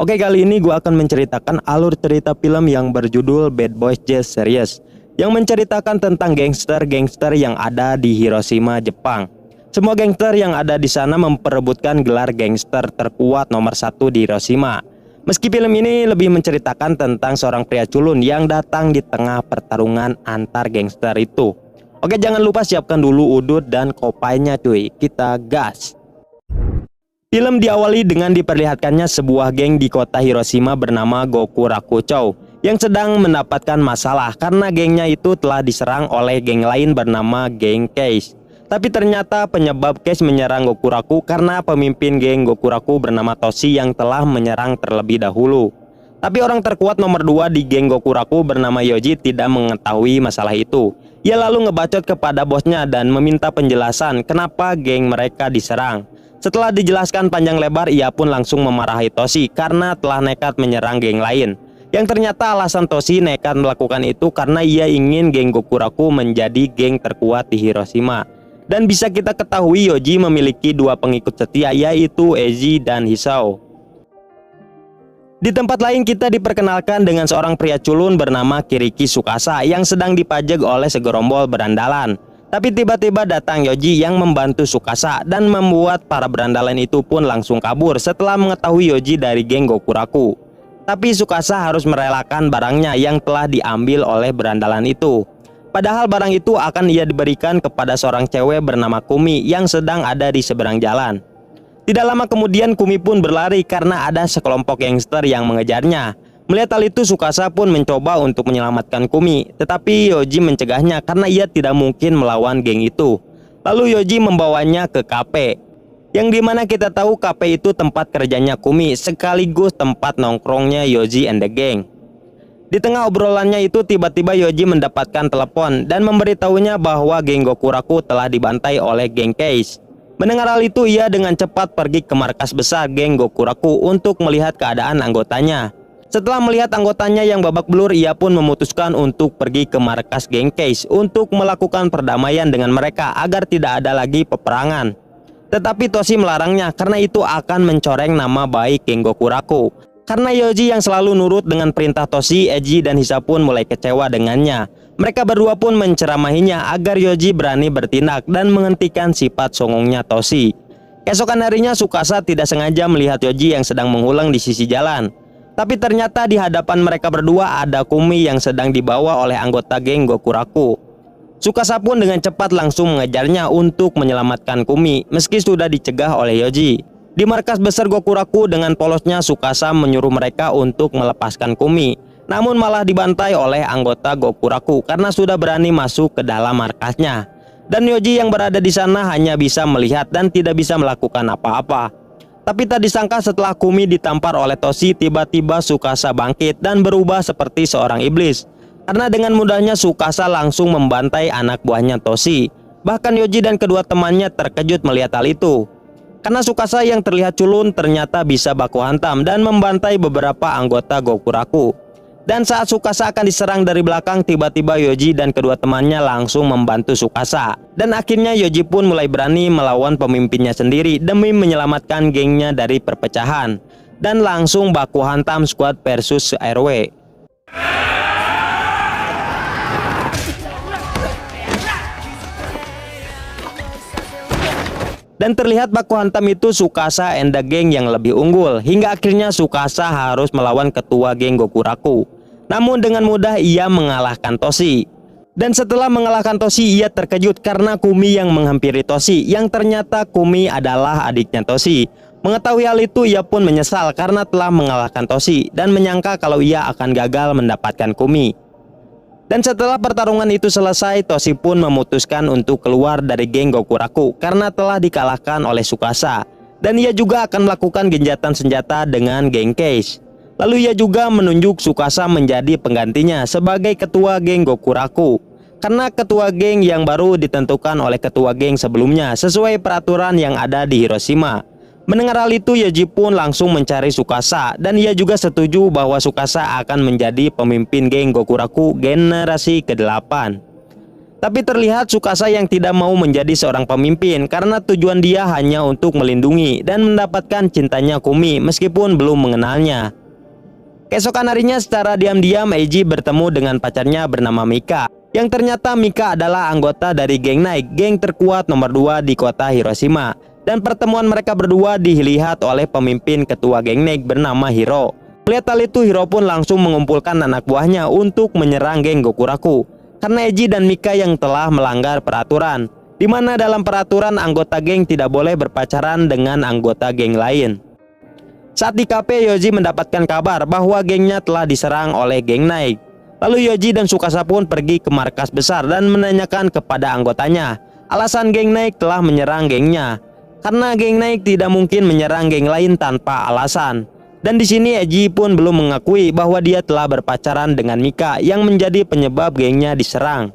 Oke, kali ini gue akan menceritakan alur cerita film yang berjudul Bad Boys Jazz Series, yang menceritakan tentang gangster-gangster yang ada di Hiroshima, Jepang. Semua gangster yang ada di sana memperebutkan gelar gangster terkuat nomor 1 di Hiroshima. Meski film ini lebih menceritakan tentang seorang pria culun yang datang di tengah pertarungan antar gangster itu. Oke, jangan lupa siapkan dulu udut dan kopainya cuy, kita gas. Film diawali dengan diperlihatkannya sebuah geng di kota Hiroshima bernama Gokurakuchou yang sedang mendapatkan masalah karena gengnya itu telah diserang oleh geng lain bernama geng Case. Tapi ternyata penyebab Case menyerang Gokuraku karena pemimpin geng Gokuraku bernama Toshi yang telah menyerang terlebih dahulu. Tapi orang terkuat nomor 2 di geng Gokuraku bernama Yoji tidak mengetahui masalah itu. Ia lalu ngebacot kepada bosnya dan meminta penjelasan kenapa geng mereka diserang. Setelah dijelaskan panjang lebar, ia pun langsung memarahi Toshi karena telah nekat menyerang geng lain. Yang ternyata alasan Toshi nekat melakukan itu karena ia ingin geng Gokuraku menjadi geng terkuat di Hiroshima. Dan bisa kita ketahui Yoji memiliki 2 pengikut setia, yaitu Eiji dan Hisao. Di tempat lain kita diperkenalkan dengan seorang pria culun bernama Kiriki Tsukasa yang sedang dipajak oleh segerombol berandalan. Tapi tiba-tiba datang Yoji yang membantu Tsukasa dan membuat para berandalan itu pun langsung kabur setelah mengetahui Yoji dari geng Gokuraku. Tapi Tsukasa harus merelakan barangnya yang telah diambil oleh berandalan itu. Padahal barang itu akan ia diberikan kepada seorang cewek bernama Kumi yang sedang ada di seberang jalan. Tidak lama kemudian Kumi pun berlari karena ada sekelompok gangster yang mengejarnya. Melihat hal itu, Tsukasa pun mencoba untuk menyelamatkan Kumi, tetapi Yoji mencegahnya karena ia tidak mungkin melawan geng itu. Lalu Yoji membawanya ke kafe, yang dimana kita tahu kafe itu tempat kerjanya Kumi sekaligus tempat nongkrongnya Yoji and the gang. Di tengah obrolannya itu tiba-tiba Yoji mendapatkan telepon dan memberitahunya bahwa geng Gokuraku telah dibantai oleh geng Case. Mendengar hal itu, ia dengan cepat pergi ke markas besar geng Gokuraku untuk melihat keadaan anggotanya. Setelah melihat anggotanya yang babak belur, ia pun memutuskan untuk pergi ke markas geng Case untuk melakukan perdamaian dengan mereka agar tidak ada lagi peperangan. Tetapi Toshi melarangnya karena itu akan mencoreng nama baik geng Gokuraku. Karena Yoji yang selalu nurut dengan perintah Toshi, Eiji dan Hisa pun mulai kecewa dengannya. Mereka berdua pun menceramahinya agar Yoji berani bertindak dan menghentikan sifat songongnya Toshi. Keesokan harinya Tsukasa tidak sengaja melihat Yoji yang sedang mengulang di sisi jalan. Tapi ternyata di hadapan mereka berdua ada Kumi yang sedang dibawa oleh anggota geng Gokuraku. Tsukasa pun dengan cepat langsung mengejarnya untuk menyelamatkan Kumi meski sudah dicegah oleh Yoji. Di markas besar Gokuraku dengan polosnya Tsukasa menyuruh mereka untuk melepaskan Kumi, namun malah dibantai oleh anggota Gokuraku karena sudah berani masuk ke dalam markasnya. Dan Yoji yang berada di sana hanya bisa melihat dan tidak bisa melakukan apa-apa. Tapi tak disangka setelah Kumi ditampar oleh Toshi, tiba-tiba Tsukasa bangkit dan berubah seperti seorang iblis. Karena dengan mudahnya Tsukasa langsung membantai anak buahnya Toshi. Bahkan Yoji dan kedua temannya terkejut melihat hal itu. Karena Tsukasa yang terlihat culun ternyata bisa baku hantam dan membantai beberapa anggota Gokuraku. Dan saat Tsukasa akan diserang dari belakang, tiba-tiba Yoji dan kedua temannya langsung membantu Tsukasa. Dan akhirnya Yoji pun mulai berani melawan pemimpinnya sendiri demi menyelamatkan gengnya dari perpecahan. Dan langsung baku hantam squad versus RW. Dan terlihat baku hantam itu Tsukasa and the gang yang lebih unggul, hingga akhirnya Tsukasa harus melawan ketua geng Gokuraku. Namun dengan mudah ia mengalahkan Toshi. Dan setelah mengalahkan Toshi, ia terkejut karena Kumi yang menghampiri Toshi, yang ternyata Kumi adalah adiknya Toshi. Mengetahui hal itu, ia pun menyesal karena telah mengalahkan Toshi dan menyangka kalau ia akan gagal mendapatkan Kumi. Dan setelah pertarungan itu selesai, Toshi pun memutuskan untuk keluar dari geng Gokuraku karena telah dikalahkan oleh Tsukasa. Dan ia juga akan melakukan gencatan senjata dengan geng Case. Lalu ia juga menunjuk Tsukasa menjadi penggantinya sebagai ketua geng Gokuraku. Karena ketua geng yang baru ditentukan oleh ketua geng sebelumnya sesuai peraturan yang ada di Hiroshima. Mendengar hal itu, Yoji pun langsung mencari Tsukasa dan ia juga setuju bahwa Tsukasa akan menjadi pemimpin geng Gokuraku generasi ke-8. Tapi terlihat Tsukasa yang tidak mau menjadi seorang pemimpin karena tujuan dia hanya untuk melindungi dan mendapatkan cintanya Kumi meskipun belum mengenalnya. Keesokan harinya secara diam-diam Eiji bertemu dengan pacarnya bernama Mika. Yang ternyata Mika adalah anggota dari geng Naik, geng terkuat nomor 2 di kota Hiroshima. Dan pertemuan mereka berdua dilihat oleh pemimpin ketua geng Naik bernama Hiro. Melihat hal itu, Hiro pun langsung mengumpulkan anak buahnya untuk menyerang geng Gokuraku. Karena Eiji dan Mika yang telah melanggar peraturan, di mana dalam peraturan anggota geng tidak boleh berpacaran dengan anggota geng lain. Saat di kafe, Yoji mendapatkan kabar bahwa gengnya telah diserang oleh geng Naik. Lalu Yoji dan Tsukasa pun pergi ke markas besar dan menanyakan kepada anggotanya alasan geng Naik telah menyerang gengnya. Karena geng Naik tidak mungkin menyerang geng lain tanpa alasan. Dan di sini Eiji pun belum mengakui bahwa dia telah berpacaran dengan Mika yang menjadi penyebab gengnya diserang.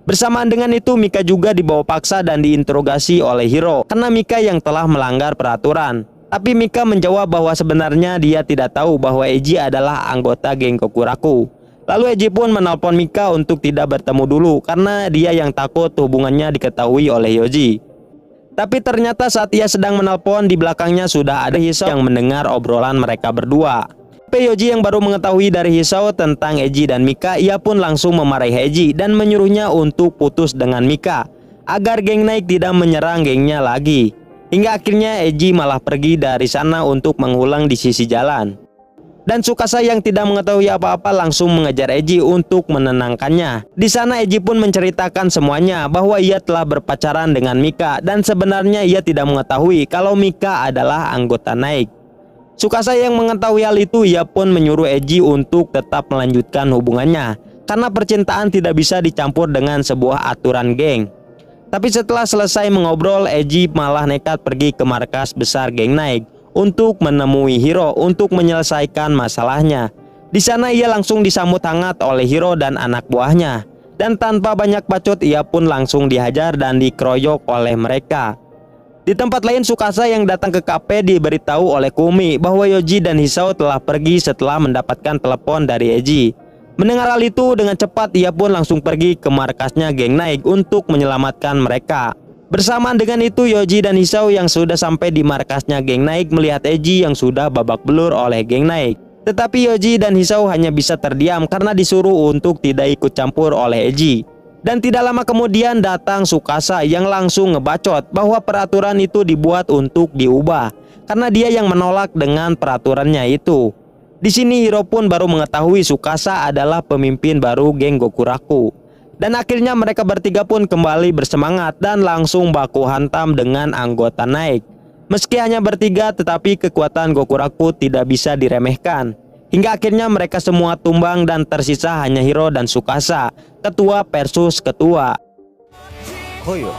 Bersamaan dengan itu, Mika juga dibawa paksa dan diinterogasi oleh Hiro karena Mika yang telah melanggar peraturan. Tapi Mika menjawab bahwa sebenarnya dia tidak tahu bahwa Eiji adalah anggota geng Gokuraku. Lalu Eiji pun menelpon Mika untuk tidak bertemu dulu karena dia yang takut hubungannya diketahui oleh Yoji. Tapi ternyata saat ia sedang menelpon, di belakangnya sudah ada Hisao yang mendengar obrolan mereka berdua. Tapi Yoji yang baru mengetahui dari Hisao tentang Eiji dan Mika, ia pun langsung memarahi Eiji dan menyuruhnya untuk putus dengan Mika agar geng Naik tidak menyerang gengnya lagi. Hingga akhirnya Eiji malah pergi dari sana untuk mengulang di sisi jalan. Dan Tsukasa yang tidak mengetahui apa-apa langsung mengejar Eiji untuk menenangkannya. Di sana Eiji pun menceritakan semuanya bahwa ia telah berpacaran dengan Mika dan sebenarnya ia tidak mengetahui kalau Mika adalah anggota Naik. Tsukasa yang mengetahui hal itu, ia pun menyuruh Eiji untuk tetap melanjutkan hubungannya karena percintaan tidak bisa dicampur dengan sebuah aturan geng. Tapi setelah selesai mengobrol, Eiji malah nekat pergi ke markas besar geng Naik untuk menemui Hiro untuk menyelesaikan masalahnya. Di sana ia langsung disambut hangat oleh Hiro dan anak buahnya. Dan tanpa banyak bacot, ia pun langsung dihajar dan dikeroyok oleh mereka. Di tempat lain, Tsukasa yang datang ke kafe diberitahu oleh Kumi bahwa Yoji dan Hisao telah pergi setelah mendapatkan telepon dari Eiji. Mendengar hal itu, dengan cepat ia pun langsung pergi ke markasnya geng Naik untuk menyelamatkan mereka. Bersamaan dengan itu, Yoji dan Hisao yang sudah sampai di markasnya geng Naik melihat Eiji yang sudah babak belur oleh geng Naik. Tetapi Yoji dan Hisao hanya bisa terdiam karena disuruh untuk tidak ikut campur oleh Eiji. Dan tidak lama kemudian datang Tsukasa yang langsung ngebacot bahwa peraturan itu dibuat untuk diubah karena dia yang menolak dengan peraturannya itu. Di sini Hiro pun baru mengetahui Tsukasa adalah pemimpin baru geng Gokuraku. Dan akhirnya mereka bertiga pun kembali bersemangat dan langsung baku hantam dengan anggota Naik. Meski hanya bertiga, tetapi kekuatan Gokuraku tidak bisa diremehkan. Hingga akhirnya mereka semua tumbang dan tersisa hanya Hiro dan Tsukasa, ketua versus ketua. Koyo.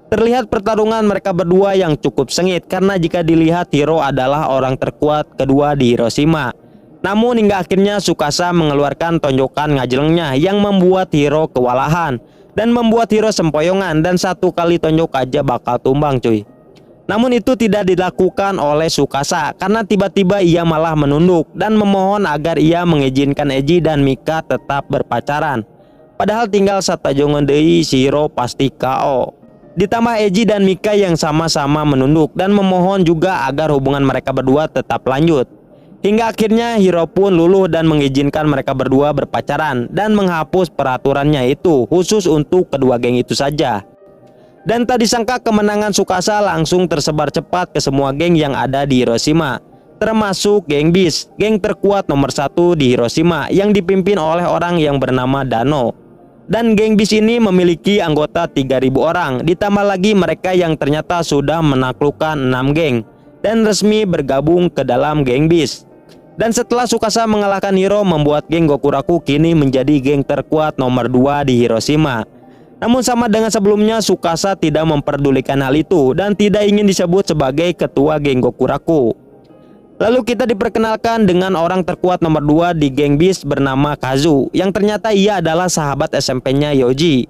Terlihat pertarungan mereka berdua yang cukup sengit karena jika dilihat Hiro adalah orang terkuat kedua di Hiroshima. Namun hingga akhirnya Tsukasa mengeluarkan tonjokan ngajelengnya yang membuat Hiro kewalahan dan membuat Hiro sempoyongan dan satu kali tonjok aja bakal tumbang cuy. Namun itu tidak dilakukan oleh Tsukasa karena tiba-tiba ia malah menunduk dan memohon agar ia mengizinkan Eiji dan Mika tetap berpacaran. Padahal tinggal satajongan deui si Hiro pasti KO. Ditambah Eiji dan Mika yang sama-sama menunduk dan memohon juga agar hubungan mereka berdua tetap lanjut. Hingga akhirnya Hiro pun luluh dan mengizinkan mereka berdua berpacaran dan menghapus peraturannya itu khusus untuk kedua geng itu saja. Dan tak disangka kemenangan Tsukasa langsung tersebar cepat ke semua geng yang ada di Hiroshima, termasuk geng Beast, geng terkuat nomor 1 di Hiroshima yang dipimpin oleh orang yang bernama Dano. Dan geng Beast ini memiliki anggota 3.000 orang, ditambah lagi mereka yang ternyata sudah menaklukkan 6 geng dan resmi bergabung ke dalam geng Beast. Dan setelah Tsukasa mengalahkan Hiro, membuat geng Gokuraku kini menjadi geng terkuat nomor 2 di Hiroshima. Namun sama dengan sebelumnya, Tsukasa tidak memperdulikan hal itu dan tidak ingin disebut sebagai ketua geng Gokuraku. Lalu kita diperkenalkan dengan orang terkuat nomor 2 di geng Beast bernama Kazu, yang ternyata ia adalah sahabat SMP-nya Yoji.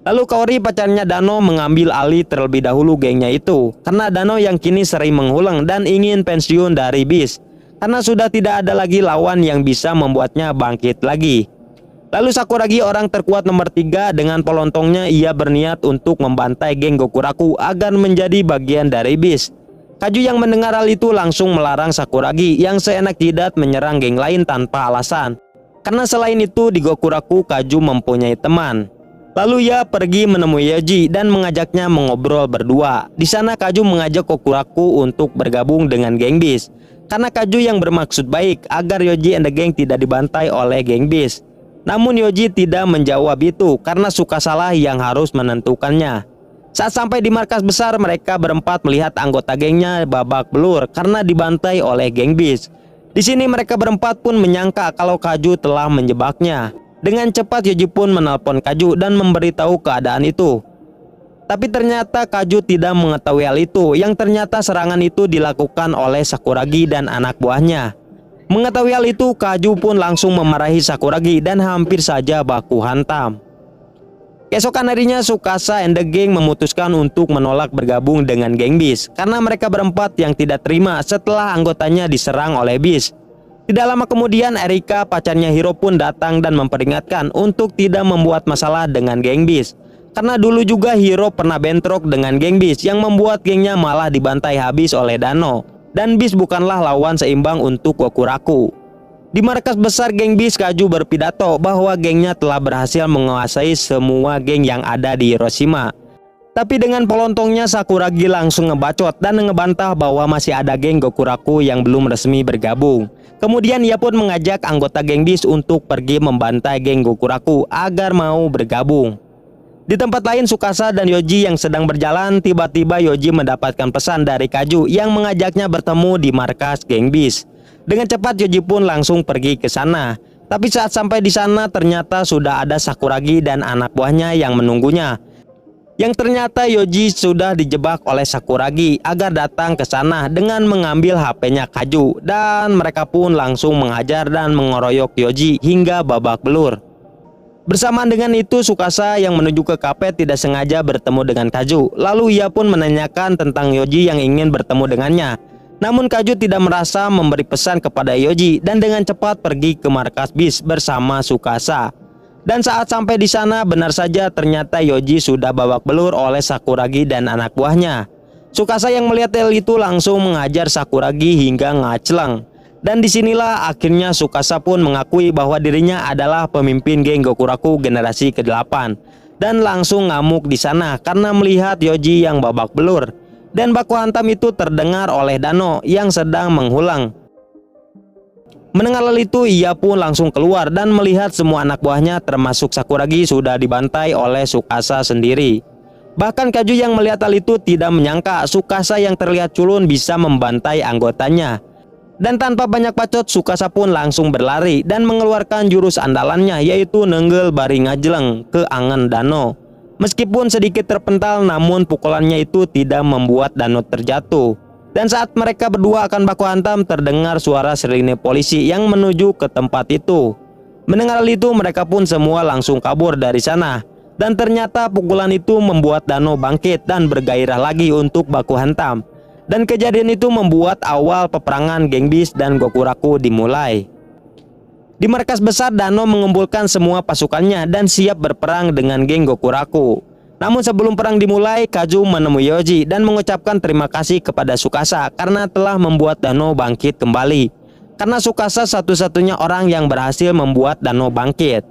Lalu Kaori, pacarnya Dano, mengambil alih terlebih dahulu gengnya itu, karena Dano yang kini sering mengulang dan ingin pensiun dari Beast, karena sudah tidak ada lagi lawan yang bisa membuatnya bangkit lagi. Lalu Sakuragi, orang terkuat nomor 3, dengan pelontongnya ia berniat untuk membantai geng Gokuraku agar menjadi bagian dari Beast. Kaju yang mendengar hal itu langsung melarang Sakuragi yang seenak jidat menyerang geng lain tanpa alasan. Karena selain itu di Gokuraku Kaju mempunyai teman. Lalu ia pergi menemui Yoji dan mengajaknya mengobrol berdua. Di sana Kaju mengajak Gokuraku untuk bergabung dengan geng Beast, karena Kaju yang bermaksud baik agar Yoji and the Gang tidak dibantai oleh geng Beast. Namun Yoji tidak menjawab itu karena Tsukasa yang harus menentukannya. Saat sampai di markas besar, mereka berempat melihat anggota gengnya babak belur karena dibantai oleh geng Beast. Di sini mereka berempat pun menyangka kalau Kaju telah menjebaknya. Dengan cepat Yoji pun menelpon Kaju dan memberitahu keadaan itu. Tapi ternyata Kaju tidak mengetahui hal itu, yang ternyata serangan itu dilakukan oleh Sakuragi dan anak buahnya. Mengetahui hal itu, Kaju pun langsung memarahi Sakuragi dan hampir saja baku hantam. Keesokan harinya Tsukasa and the Gang memutuskan untuk menolak bergabung dengan geng Beast karena mereka berempat yang tidak terima setelah anggotanya diserang oleh Beast. Tidak lama kemudian Erika, pacarnya Hiro, pun datang dan memperingatkan untuk tidak membuat masalah dengan geng Beast, karena dulu juga Hiro pernah bentrok dengan geng Beast yang membuat gengnya malah dibantai habis oleh Dano, dan Beast bukanlah lawan seimbang untuk Gokuraku. Di markas besar geng Beast, Kaju berpidato bahwa gengnya telah berhasil menguasai semua geng yang ada di Hiroshima. Tapi dengan pelontongnya Sakuragi langsung ngebacot dan ngebantah bahwa masih ada geng Gokuraku yang belum resmi bergabung. Kemudian ia pun mengajak anggota geng Beast untuk pergi membantai geng Gokuraku agar mau bergabung. Di tempat lain, Tsukasa dan Yoji yang sedang berjalan, tiba-tiba Yoji mendapatkan pesan dari Kaju yang mengajaknya bertemu di markas geng Beast. Dengan cepat Yoji pun langsung pergi ke sana. Tapi saat sampai di sana ternyata sudah ada Sakuragi dan anak buahnya yang menunggunya. Yang ternyata Yoji sudah dijebak oleh Sakuragi agar datang ke sana dengan mengambil HP-nya Kaju, dan mereka pun langsung menghajar dan mengeroyok Yoji hingga babak belur. Bersamaan dengan itu, Tsukasa yang menuju ke kafe tidak sengaja bertemu dengan Kaju. Lalu ia pun menanyakan tentang Yoji yang ingin bertemu dengannya. Namun Kaju tidak merasa memberi pesan kepada Yoji dan dengan cepat pergi ke markas Beast bersama Tsukasa. Dan saat sampai di sana, benar saja ternyata Yoji sudah babak belur oleh Sakuragi dan anak buahnya. Tsukasa yang melihat hal itu langsung mengajar Sakuragi hingga ngacleng. Dan disinilah akhirnya Tsukasa pun mengakui bahwa dirinya adalah pemimpin geng Gokuraku generasi ke-8 dan langsung ngamuk di sana karena melihat Yoji yang babak belur. Dan baku hantam itu terdengar oleh Dano yang sedang menghulang. Mendengar hal itu, ia pun langsung keluar dan melihat semua anak buahnya termasuk Sakuragi sudah dibantai oleh Tsukasa sendiri. Bahkan Kaju yang melihat hal itu tidak menyangka Tsukasa yang terlihat culun bisa membantai anggotanya. Dan tanpa banyak bacot, Tsukasa pun langsung berlari dan mengeluarkan jurus andalannya, yaitu Nenggel Bari Ngajleng ke angan Dano. Meskipun sedikit terpental, namun pukulannya itu tidak membuat Dano terjatuh. Dan saat mereka berdua akan baku hantam, terdengar suara sirine polisi yang menuju ke tempat itu. Mendengar hal itu, mereka pun semua langsung kabur dari sana. Dan ternyata pukulan itu membuat Dano bangkit dan bergairah lagi untuk baku hantam. Dan kejadian itu membuat awal peperangan geng Beast dan Gokuraku dimulai. Di markas besar, Dano mengumpulkan semua pasukannya dan siap berperang dengan geng Gokuraku. Namun sebelum perang dimulai, Kaju menemui Yoji dan mengucapkan terima kasih kepada Tsukasa karena telah membuat Dano bangkit kembali. Karena Tsukasa satu-satunya orang yang berhasil membuat Dano bangkit.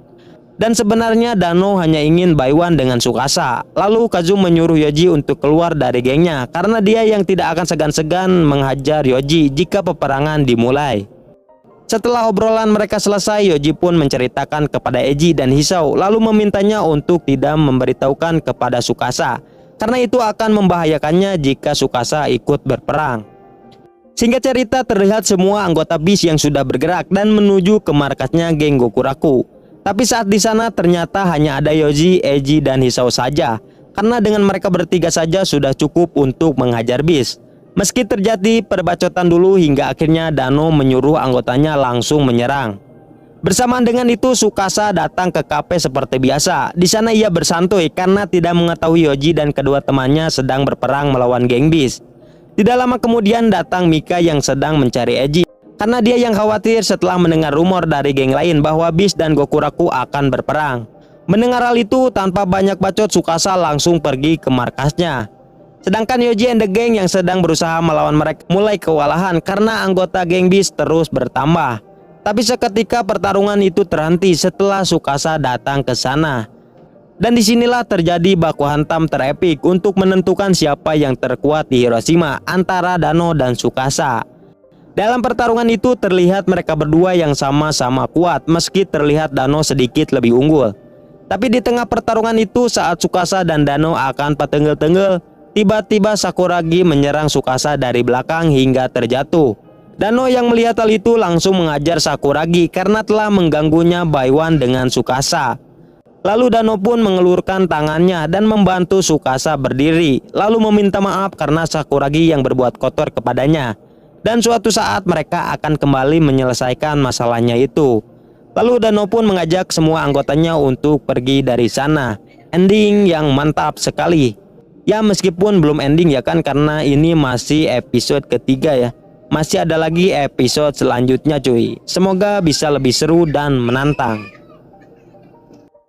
Dan sebenarnya Dano hanya ingin buy-one dengan Tsukasa. Lalu Kaju menyuruh Yoji untuk keluar dari gengnya karena dia yang tidak akan segan-segan menghajar Yoji jika peperangan dimulai. Setelah obrolan mereka selesai, Yoji pun menceritakan kepada Eiji dan Hisao, lalu memintanya untuk tidak memberitahukan kepada Tsukasa karena itu akan membahayakannya jika Tsukasa ikut berperang. Singkat cerita, terlihat semua anggota Beast yang sudah bergerak dan menuju ke markasnya geng Gokuraku. Tapi saat di sana ternyata hanya ada Yoji, Eiji, dan Hisao saja, karena dengan mereka bertiga saja sudah cukup untuk menghajar Beast. Meski terjadi perbacotan dulu hingga akhirnya Dano menyuruh anggotanya langsung menyerang. Bersamaan dengan itu, Tsukasa datang ke kafe seperti biasa. Di sana ia bersantuy karena tidak mengetahui Yoji dan kedua temannya sedang berperang melawan geng Beast. Tidak lama kemudian datang Mika yang sedang mencari Eiji, karena dia yang khawatir setelah mendengar rumor dari geng lain bahwa Beast dan Gokuraku akan berperang. Mendengar hal itu, tanpa banyak bacot, Tsukasa langsung pergi ke markasnya. Sedangkan Yoji and the gang yang sedang berusaha melawan mereka mulai kewalahan karena anggota geng Beast terus bertambah. Tapi seketika pertarungan itu terhenti setelah Tsukasa datang ke sana. Dan disinilah terjadi baku hantam terepik untuk menentukan siapa yang terkuat di Hiroshima antara Dano dan Tsukasa. Dalam pertarungan itu terlihat mereka berdua yang sama-sama kuat meski terlihat Dano sedikit lebih unggul. Tapi di tengah pertarungan itu saat Tsukasa dan Dano akan patenggel-tenggel, tiba-tiba Sakuragi menyerang Tsukasa dari belakang hingga terjatuh. Dano yang melihat hal itu langsung mengajar Sakuragi karena telah mengganggunya by one dengan Tsukasa. Lalu Dano pun mengelurkan tangannya dan membantu Tsukasa berdiri, lalu meminta maaf karena Sakuragi yang berbuat kotor kepadanya. Dan suatu saat mereka akan kembali menyelesaikan masalahnya itu. Lalu Dano pun mengajak semua anggotanya untuk pergi dari sana. Ending yang mantap sekali. Ya meskipun belum ending ya kan, karena ini masih episode ketiga ya. Masih ada lagi episode selanjutnya cuy. Semoga bisa lebih seru dan menantang.